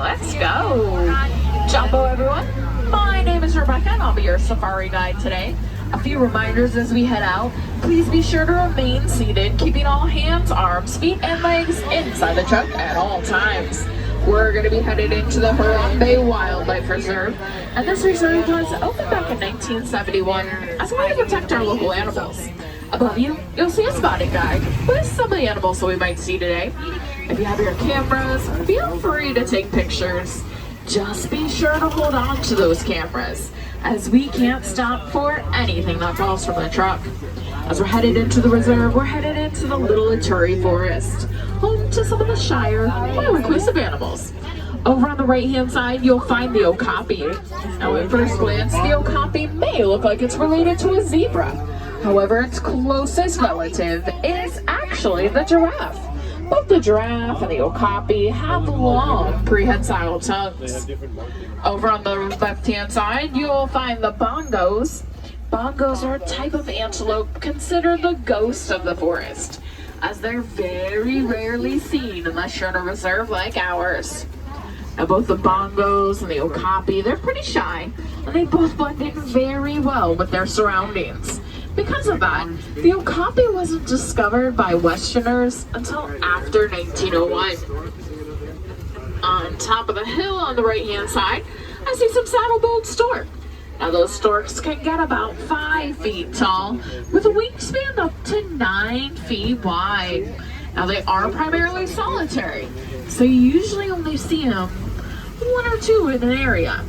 let's go. Jumbo everyone, my name is Rebecca and I'll be your safari guide today. A few reminders as we head out. Please be sure to remain seated, keeping all hands, arms, feet, and legs inside the truck at all times. We're going to be headed into the Harambe Wildlife Reserve, and this reserve was opened back in 1971 as a way to protect our local animals. Above you, you'll see a spotting guide with some of the animals that we might see today. If you have your cameras, feel free to take pictures. Just be sure to hold on to those cameras, as we can't stop for anything that falls from the truck. As we're headed into the reserve, we're headed into the Little Ituri Forest, home to some of the Shire more reclusive animals. Over on the right-hand side, you'll find the okapi. Now, at first glance, the okapi may look like it's related to a zebra. However, its closest relative is actually the giraffe. Both the giraffe and the okapi have long prehensile tongues. Over on the left-hand side, you'll find the bongos. Bongos are a type of antelope considered the ghost of the forest, as they're very rarely seen unless you're in a reserve like ours. Now, both the bongos and the okapi, they're pretty shy, and they both blend in very well with their surroundings. Because of that, the okapi wasn't discovered by Westerners until after 1901. On top of the hill on the right-hand side, I see some saddle-billed stork. Now, those storks can get about 5 feet tall, with a wingspan up to 9 feet wide. Now, they are primarily solitary, so you usually only see them 1 or 2 in an area.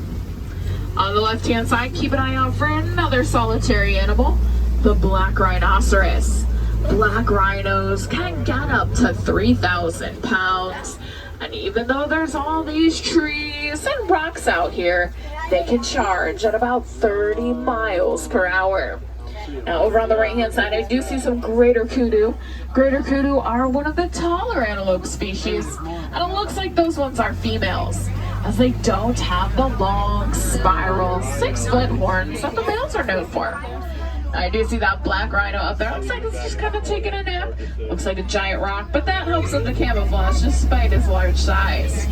On the left-hand side, keep an eye out for another solitary animal, the black rhinoceros. Black rhinos can get up to 3,000 pounds, and even though there's all these trees and rocks out here, they can charge at about 30 miles per hour. Now, over on the right-hand side, I do see some greater kudu. Greater kudu are one of the taller antelope species, and it looks like those ones are females, as they don't have the long, spiral, 6-foot horns that the males are known for. I do see that black rhino up there. Looks like it's just kind of taking a nap. Looks like a giant rock, but that helps with the camouflage despite its large size.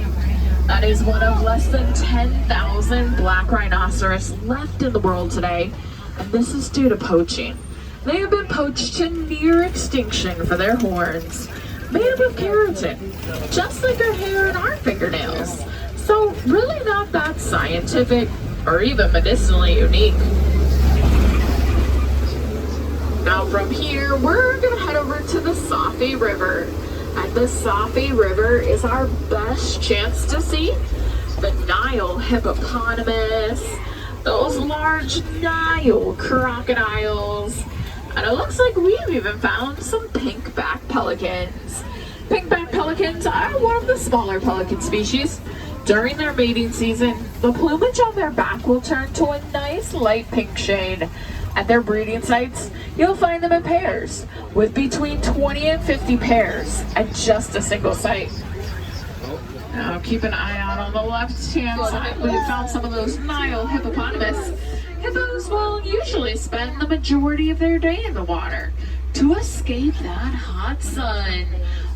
That is one of less than 10,000 black rhinoceros left in the world today, and this is due to poaching. They have been poached to near extinction for their horns, made up of keratin, just like our hair and our fingernails. So really not that scientific or even medicinally unique. Now from here, we're going to head over to the Safi River. And the Safi River is our best chance to see the Nile hippopotamus, those large Nile crocodiles, and it looks like we've even found some pink-backed pelicans. Pink-backed pelicans are one of the smaller pelican species. During their mating season, the plumage on their back will turn to a nice light pink shade. At their breeding sites, you'll find them in pairs, with between 20 and 50 pairs at just a single site. Now keep an eye out on the left-hand side. We found some of those Nile hippopotamus. Hippos will usually spend the majority of their day in the water to escape that hot sun,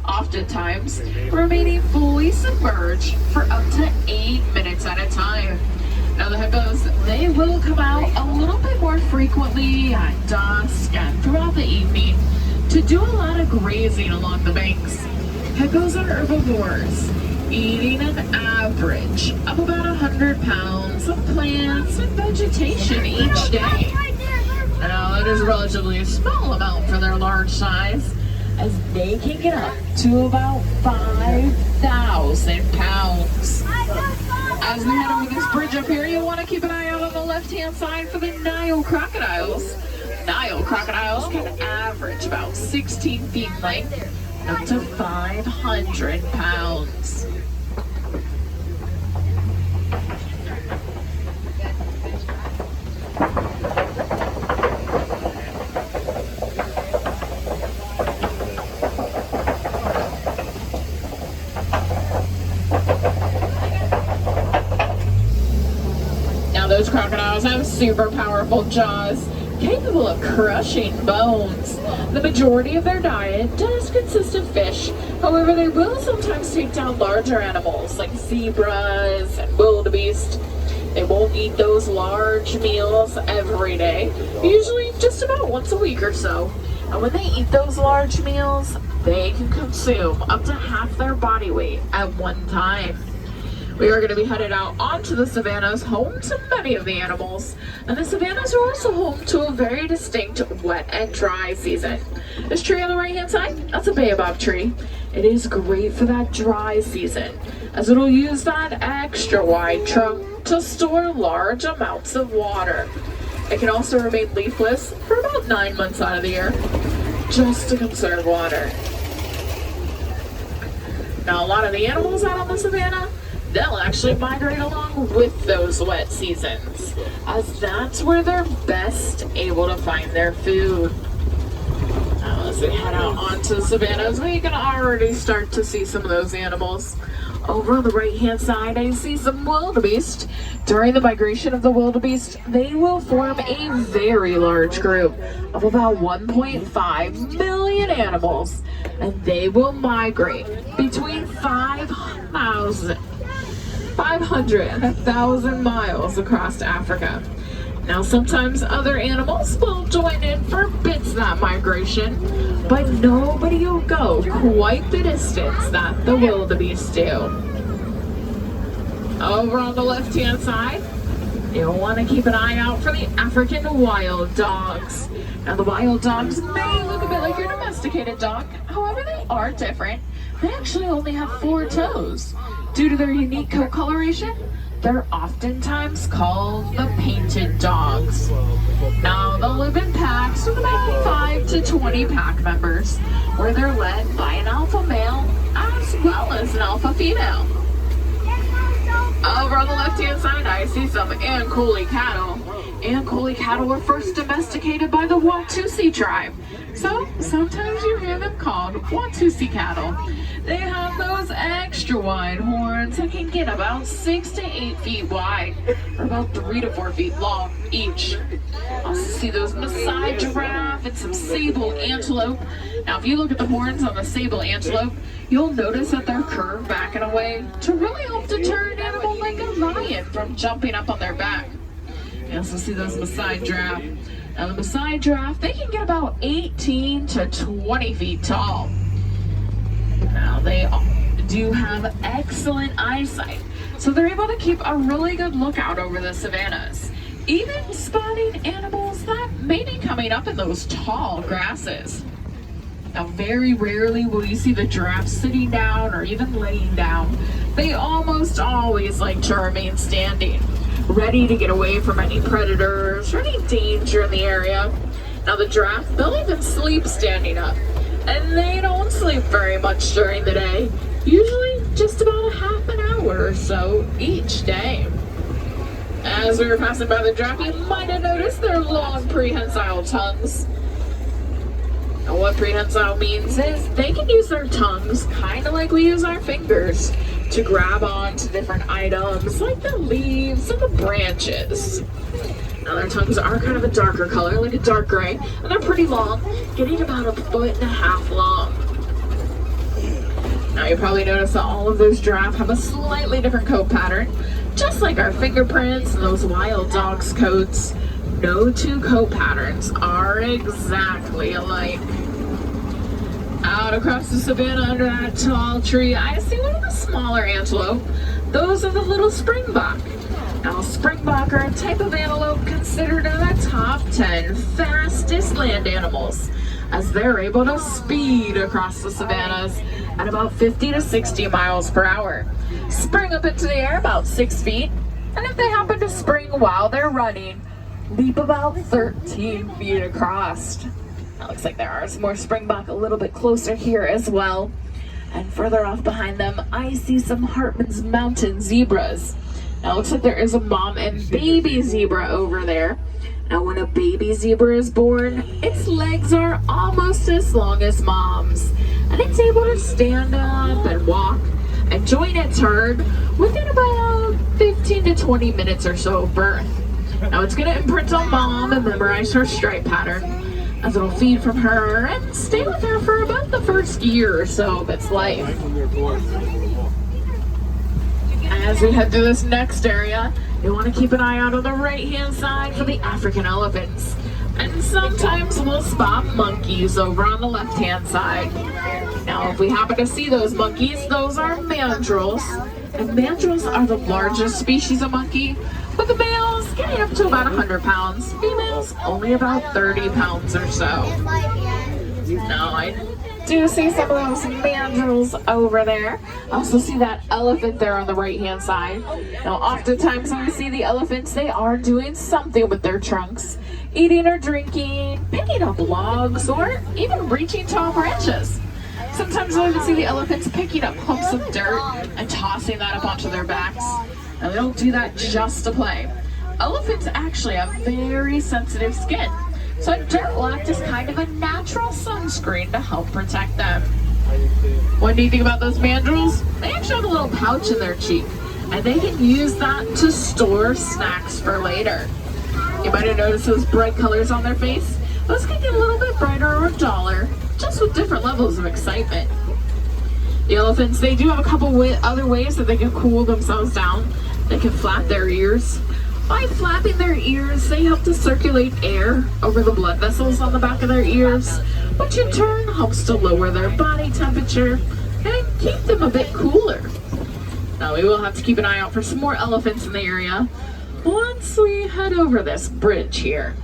oftentimes remaining fully submerged for up to 8 minutes at a time. Now the hippos, they will come out a little bit more frequently at dusk and throughout the evening to do a lot of grazing along the banks. Hippos are herbivores, eating an average of about 100 pounds of plants and vegetation each day. Now it is a relatively small amount for their large size, as they can get up to about 5,000 pounds. As we head over this bridge up here, you'll want to keep an eye out on the left-hand side for the Nile crocodiles. Nile crocodiles can average about 16 feet in length and up to 500 pounds. Those crocodiles have super powerful jaws capable of crushing bones. The majority of their diet does consist of fish. However, they will sometimes take down larger animals like zebras and wildebeest. They won't eat those large meals every day, usually just about once a week or so. And when they eat those large meals, they can consume up to half their body weight at one time. We are going to be headed out onto the savannas, home to many of the animals. And the savannas are also home to a very distinct wet and dry season. This tree on the right hand side, that's a baobab tree. It is great for that dry season, as it'll use that extra wide trunk to store large amounts of water. It can also remain leafless for about 9 months out of the year, just to conserve water. Now, a lot of the animals out on the savanna, they'll actually migrate along with those wet seasons, as that's where they're best able to find their food. Now, as we head out onto the savannas, we can already start to see some of those animals. Over on the right-hand side, I see some wildebeest. During the migration of the wildebeest, they will form a very large group of about 1.5 million animals, and they will migrate between 500 and 1,000 miles across Africa. Now, sometimes other animals will join in for bits of that migration, but nobody will go quite the distance that the wildebeest do. Over on the left-hand side, you'll want to keep an eye out for the African wild dogs. Now, the wild dogs may look a bit like your domesticated dog, however, they are different. They actually only have 4 toes. Due to their unique coat coloration, they're oftentimes called the painted dogs. Now, they'll live in packs with about 5 to 20 pack members, where they're led by an alpha male as well as an alpha female. Over on the left-hand side, I see some Ankole cattle. Ankole cattle were first domesticated by the Watusi tribe, so sometimes you hear them called Watusi cattle. They have those extra wide horns that can get about 6 to 8 feet wide, or about 3 to 4 feet long each. Also see those Maasai giraffe and some sable antelope. Now, if you look at the horns on the sable antelope, you'll notice that they're curved back in a way to really help deter an animal like a lion from jumping up on their back. You also see those Maasai giraffe. Now, the Maasai giraffe, they can get about 18 to 20 feet tall. Now, they do have excellent eyesight, so they're able to keep a really good lookout over the savannas, even spotting animals that may be coming up in those tall grasses. Now, very rarely will you see the giraffe sitting down or even laying down. They almost always like to remain standing, ready to get away from any predators or any danger in the area. Now, the giraffe, they'll even sleep standing up, and they don't sleep very much during the day, usually just about a half an hour or so each day. As we were passing by the giraffe, you might have noticed their long prehensile tongues. Now, what prehensile means is they can use their tongues kind of like we use our fingers to grab onto different items like the leaves and the branches. Now, their tongues are kind of a darker color, like a dark gray, and they're pretty long, getting about 1.5 feet long. Now, you probably noticed that all of those giraffes have a slightly different coat pattern, just like our fingerprints and those wild dogs' coats. No 2 coat patterns are exactly alike. Out across the savanna under that tall tree, I see one of the smaller antelope. Those are the little springbok. Now, springbok are a type of antelope considered in the top 10 fastest land animals, as they're able to speed across the savannas at about 50 to 60 miles per hour. Spring up into the air about 6 feet, and if they happen to spring while they're running, leap about 13 feet across. Now, looks like there are some more springbok a little bit closer here as well. And further off behind them, I see some Hartman's Mountain zebras. Now, it looks like there is a mom and baby zebra over there. Now, when a baby zebra is born, its legs are almost as long as mom's, and it's able to stand up and walk and join its herd within about 15 to 20 minutes or so of birth. Now it's gonna imprint on mom and memorize her stripe pattern, as it'll feed from her and stay with her for about the first year or so of its life. As we head through this next area, you want to keep an eye out on the right-hand side for the African elephants. And sometimes we'll spot monkeys over on the left-hand side. Now, if we happen to see those monkeys, those are mandrills. And mandrills are the largest species of monkey, with the males getting up to about 100 pounds, females only about 30 pounds or so. Now, I do see some of those mandrills over there. I also see that elephant there on the right-hand side. Now, oftentimes when we see the elephants, they are doing something with their trunks, eating or drinking, picking up logs, or even reaching tall branches. Sometimes we'll even see the elephants picking up clumps of dirt and tossing that up onto their backs. And they don't do that just to play. Elephants actually have very sensitive skin, so dirt will act as kind of a natural sunscreen to help protect them. What do you think about those mandrills? They actually have a little pouch in their cheek, and they can use that to store snacks for later. You might have noticed those bright colors on their face. Those can get a little bit brighter or duller, just with different levels of excitement. The elephants, they do have a couple other ways that they can cool themselves down. They can flap their ears. By flapping their ears, they help to circulate air over the blood vessels on the back of their ears, which in turn helps to lower their body temperature and keep them a bit cooler. Now, we will have to keep an eye out for some more elephants in the area once we head over this bridge here.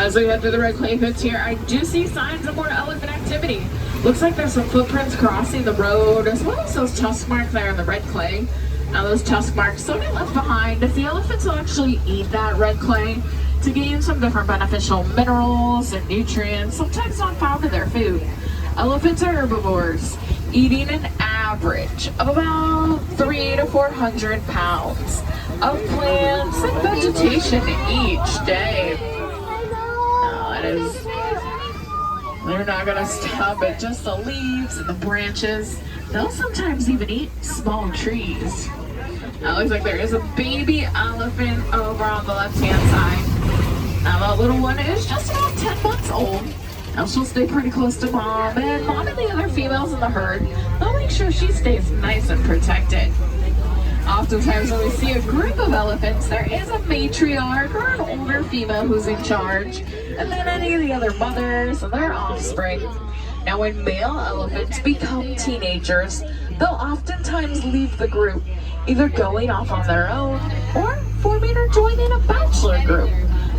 As we head through the red clay pits here, I do see signs of more elephant activity. Looks like there's some footprints crossing the road, as well as those tusk marks there in the red clay. Now those tusk marks don't get left behind, as the elephants will actually eat that red clay to gain some different beneficial minerals and nutrients, sometimes not found in their food. Elephants are herbivores, eating an average of about 300 to 400 pounds of plants and vegetation each day. They're not gonna stop at just the leaves and the branches. They'll sometimes even eat small trees. Now, it looks like there is a baby elephant over on the left-hand side. Now, that little one is just about 10 months old. Now, she'll stay pretty close to mom, and mom and the other females in the herd, they'll make sure she stays nice and protected. Oftentimes when we see a group of elephants, there is a matriarch or an older female who's in charge, and then any of the other mothers and their offspring. Now, when male elephants become teenagers, they'll oftentimes leave the group, either going off on their own or forming or joining a bachelor group.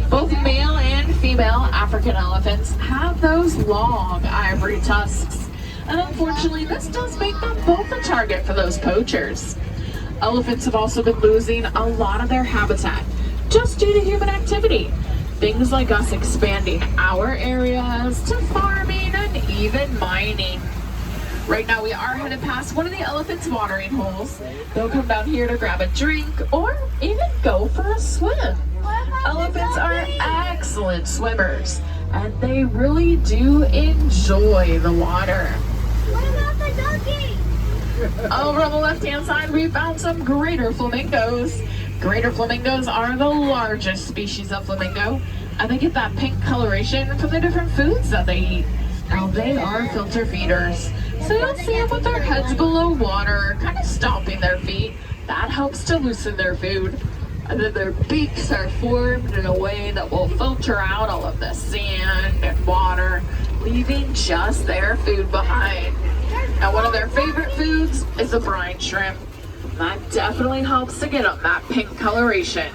Both male and female African elephants have those long ivory tusks, and unfortunately this does make them both a target for those poachers. Elephants have also been losing a lot of their habitat just due to human activity. Things like us expanding our areas to farming and even mining. Right now we are headed past one of the elephants' watering holes. They'll come down here to grab a drink or even go for a swim. Elephants are excellent swimmers, and they really do enjoy the water. What about the donkey? Over on the left-hand side, we found some greater flamingos. Greater flamingos are the largest species of flamingo, and they get that pink coloration from the different foods that they eat. Now, they are filter feeders, so you'll see them with their heads below water, kind of stomping their feet. That helps to loosen their food. And then their beaks are formed in a way that will filter out all of the sand and water, leaving just their food behind. Now, one of their favorite foods is the brine shrimp. That definitely helps to get them that pink coloration.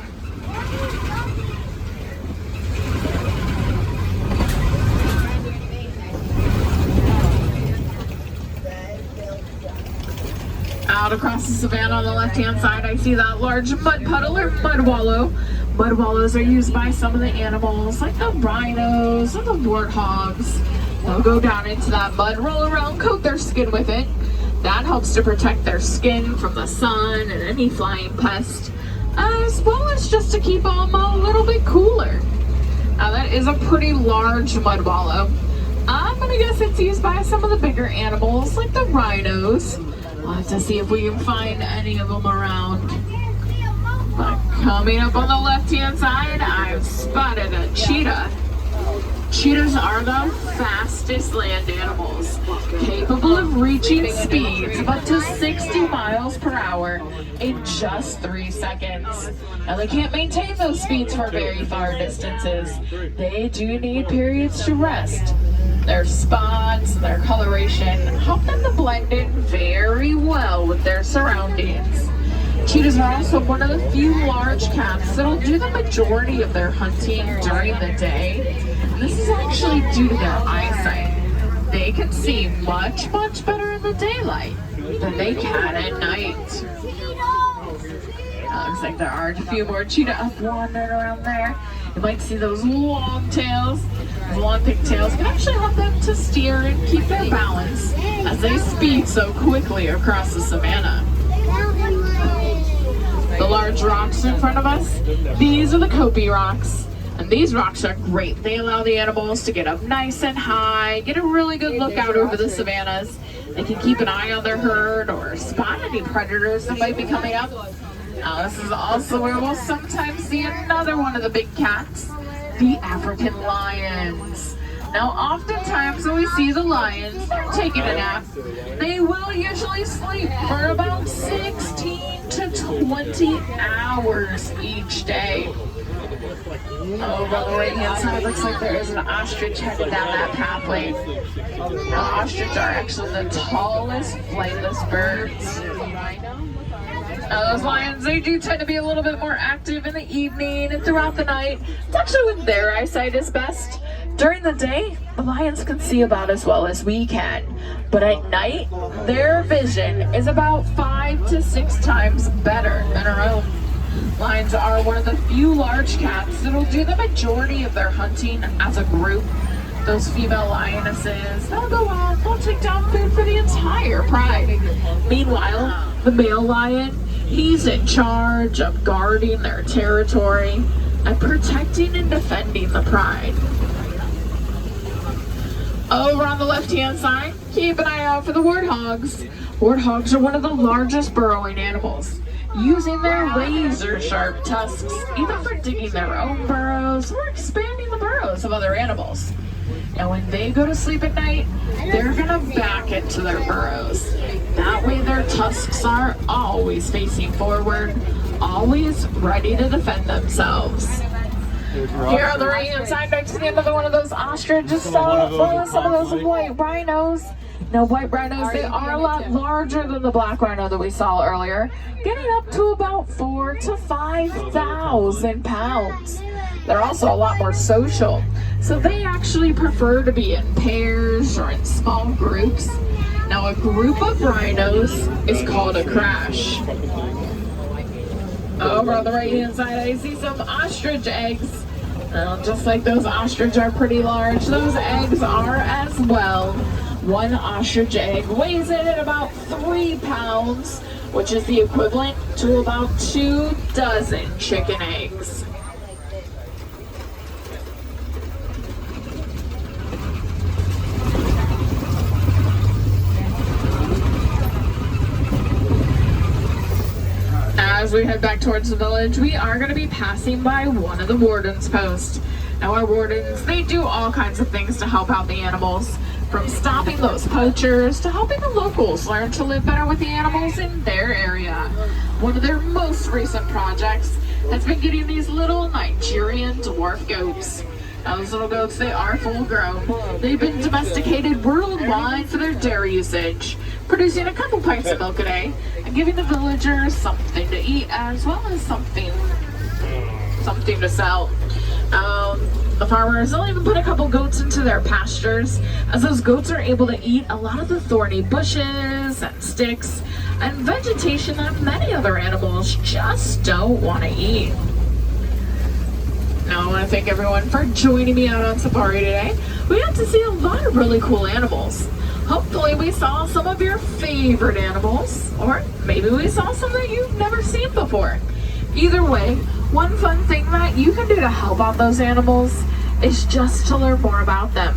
Out across the savanna on the left-hand side, I see that large mud puddle or mud wallow. Mud wallows are used by some of the animals, like the rhinos and the warthogs. They'll go down into that mud, roll around, coat their skin with it. That helps to protect their skin from the sun and any flying pest, as well as just to keep them a little bit cooler. Now that is a pretty large mud wallow. I'm gonna guess it's used by some of the bigger animals, like the rhinos. We'll have to see if we can find any of them around. But coming up on the left-hand side, I've spotted a cheetah. Cheetahs are the fastest land animals, capable of reaching speeds of up to 60 miles per hour in just 3 seconds. Now they can't maintain those speeds for very far distances. They do need periods to rest. Their spots and their coloration help them to blend in very well with their surroundings. Cheetahs are also one of the few large cats that'll do the majority of their hunting during the day. And this is actually due to their eyesight. They can see much better in the daylight than they can at night. Looks like there are a few more cheetah up wandering around there. You might see those long tails. Those long pigtails can actually help them to steer and keep their balance as they speed so quickly across the savanna. The large rocks in front of us, these are the Kopi rocks. And these rocks are great. They allow the animals to get up nice and high, get a really good look out over the savannas. They can keep an eye on their herd or spot any predators that might be coming up. Now this is also where we'll sometimes see another one of the big cats, the African lions. Now oftentimes when we see the lions, they're taking a nap. They will usually sleep for about 16 to 20 hours each day. Over on the right hand side, it looks like there is an ostrich headed down that pathway. Now ostrich are actually the tallest flightless birds. Now those lions, they do tend to be a little bit more active in the evening and throughout the night. It's actually when their eyesight is best. During the day, the lions can see about as well as we can. But at night, their vision is about 5 to 6 times better than our own. Lions are one of the few large cats that'll do the majority of their hunting as a group. Those female lionesses, they'll go out, they'll take down food for the entire pride. Meanwhile, the male lion, he's in charge of guarding their territory and protecting and defending the pride. Over on the left-hand side, keep an eye out for the warthogs. Warthogs are one of the largest burrowing animals, using their razor-sharp tusks either for digging their own burrows or expanding the burrows of other animals. And when they go to sleep at night, they're gonna back into their burrows. That way their tusks are always facing forward, always ready to defend themselves. Here on the right-hand side, next to another one of those ostriches, some of those white rhinos. Now, white rhinos, they are a lot larger than the black rhino that we saw earlier, getting up to about 4,000 to 5,000 pounds. They're also a lot more social, so they actually prefer to be in pairs or in small groups. Now, a group of rhinos is called a crash. Over on the right-hand side, I see some ostrich eggs. Just like those ostrich are pretty large, those eggs are as well. One ostrich egg weighs in at about 3 pounds, which is the equivalent to about 2 dozen chicken eggs. As we head back towards the village, we are going to be passing by one of the wardens' posts. Now our wardens, they do all kinds of things to help out the animals, from stopping those poachers to helping the locals learn to live better with the animals in their area. One of their most recent projects has been getting these little Nigerian dwarf goats. Now those little goats, they are full grown. They've been domesticated worldwide for their dairy usage, producing a couple pints of milk a day and giving the villagers something to eat as well as something to sell. The farmers, they'll even put a couple goats into their pastures, as those goats are able to eat a lot of the thorny bushes and sticks and vegetation that many other animals just don't want to eat. Now I want to thank everyone for joining me out on safari today. We got to see a lot of really cool animals. Hopefully we saw some of your favorite animals, or maybe we saw some that you've never seen before. Either way, one fun thing that you can do to help out those animals is just to learn more about them.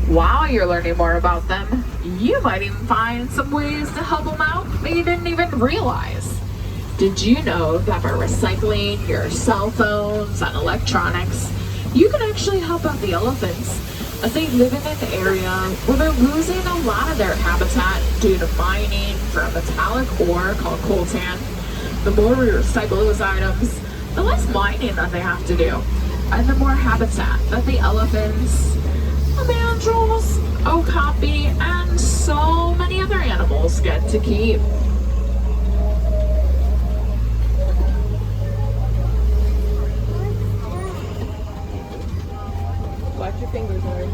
While you're learning more about them, you might even find some ways to help them out that you didn't even realize. Did you know that by recycling your cell phones and electronics, you can actually help out the elephants as they live in an area where they're losing a lot of their habitat due to mining for a metallic ore called coltan? The more we recycle those items, the less mining that they have to do, and the more habitat that the elephants, the mandrills, okapi, and so many other animals get to keep. Watch your fingers, Lauren.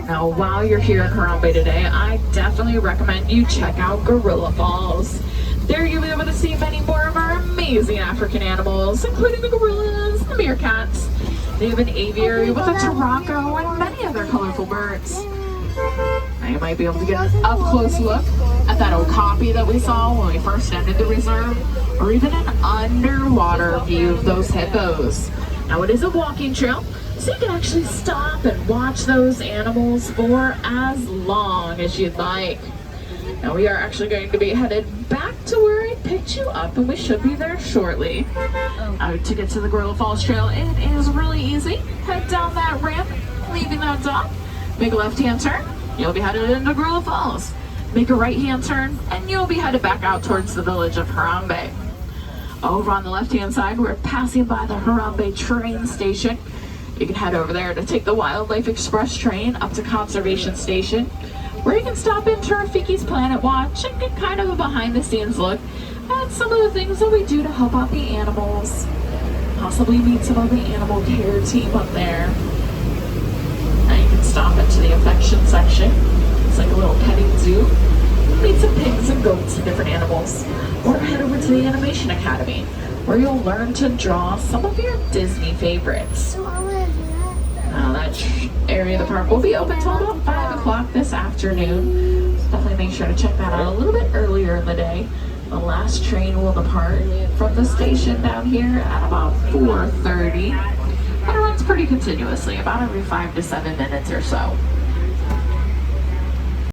Now, while you're here in Harambe today, I definitely recommend you check out Gorilla Falls. There you'll be able to see many more of our amazing African animals, including the gorillas, the meerkats. They have an aviary with a taraco and many other colorful birds. Now you might be able to get an up-close look at that okapi that we saw when we first entered the reserve, or even an underwater view of those hippos. Now it is a walking trail, so you can actually stop and watch those animals for as long as you'd like. Now we are actually going to be headed back to where I picked you up, and we should be there shortly. To get to the Gorilla Falls Trail, it is really easy. Head down that ramp, leaving that dock, make a left-hand turn, you'll be headed into Gorilla Falls. Make a right-hand turn, and you'll be headed back out towards the village of Harambe. Over on the left-hand side, we're passing by the Harambe train station. You can head over there to take the Wildlife Express train up to Conservation Station, where you can stop into Rafiki's Planet Watch and get kind of a behind-the-scenes look at some of the things that we do to help out the animals. Possibly meet some of the animal care team up there. Now you can stop into the affection section. It's like a little petting zoo. Meet some pigs and goats and different animals. Or head over to the Animation Academy, where you'll learn to draw some of your Disney favorites. Now that area of the park will be open until about 5 o'clock this afternoon. So definitely make sure to check that out a little bit earlier in the day. The last train will depart from the station down here at about 4:30. But it runs pretty continuously, about every 5 to 7 minutes or so.